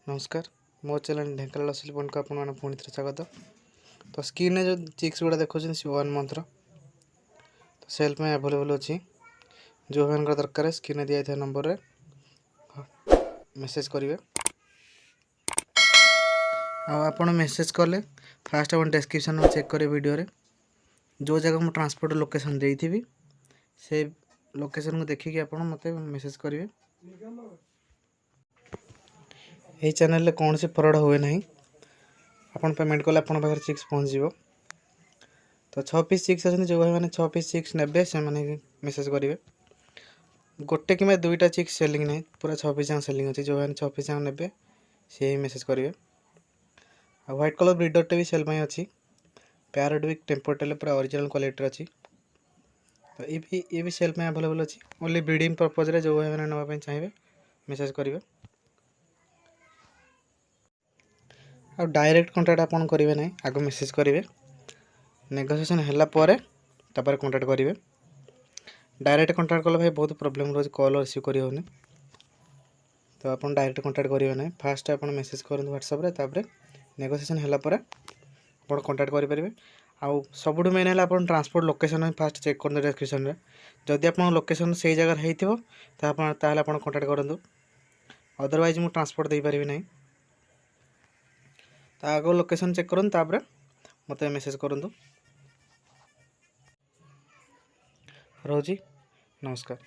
नमस्कार मो चैनल ढेंकानाल असली पॉइंट को आपने पुणी थे स्वागत। तो स्क्रीन में जो चिक्स गुड़ा देखो 1 मंथ तो सेल में अवेलेबल अच्छी जो भाई दरकार स्क्रीन दिखाई था नंबर रे मेसेज करेंगे। आप मेसेज कले फास्ट आप डिस्क्रिप्शन में चेक करेंगे वीडियो रे जो जगह मुझे ट्रांसपोर्ट लोकेशन देती से लोकेशन को देखिए आप मत मेसेज करेंगे। यही चैनल रे कौन सी फ्रॉड हुए ना आपन पेमेंट कले आपन पाखे चिक्स पहुँच। तो 6 पीस चिक्स अच्छे जो भाई मैंने 6 पीस चिक्स ने से मेसेज करेंगे। गोटे कि 2टा चिक्स सेलिंग नहीं पूरा 6 पीस जहाँ सेलिंग अच्छी जो भाई 6 पीस जहाँ ने से ही मेसेज करेंगे। आ व्हाइट कलर ब्रीडरटे भी सेल अच्छी पैरेट भी टेम्पर टेल पूरा ओरिजिनल क्वालिटी अच्छी। तो ये भी सेल में अवेलेबल अच्छी ओनली ब्रीडिंग पर्पज रे जो भाई मैंने नापी चाहिए मेसेज करेंगे। आ डायरेक्ट कांटेक्ट आपन करेंगे ना आगे मेसेज करेंगे नेगोशिएशन है कांटेक्ट करेंगे। डायरेक्ट कांटेक्ट कले भाई बहुत प्रोब्लेम रोज कॉल रिसीव कर होनी तो आप डायरेक्ट कांटेक्ट करेंगे ना फास्ट आप मेसेज करें व्हाट्सएप तापर नेगोशिएशन है आप कांटेक्ट करेंगे। आउ सब मेन है आप ट्रांसपोर्ट लोकेशन फास्ट चेक कर डिस्क्रिप्शन में जदि आप लोकेशन से जगह होता कांटेक्ट करूँ अदरवाइज मुझे ट्रांसपोर्ट दे पारि ना तो आग लोकेशन चेक करूँ तापर मत मेसेज करूँ। रोजी नमस्कार।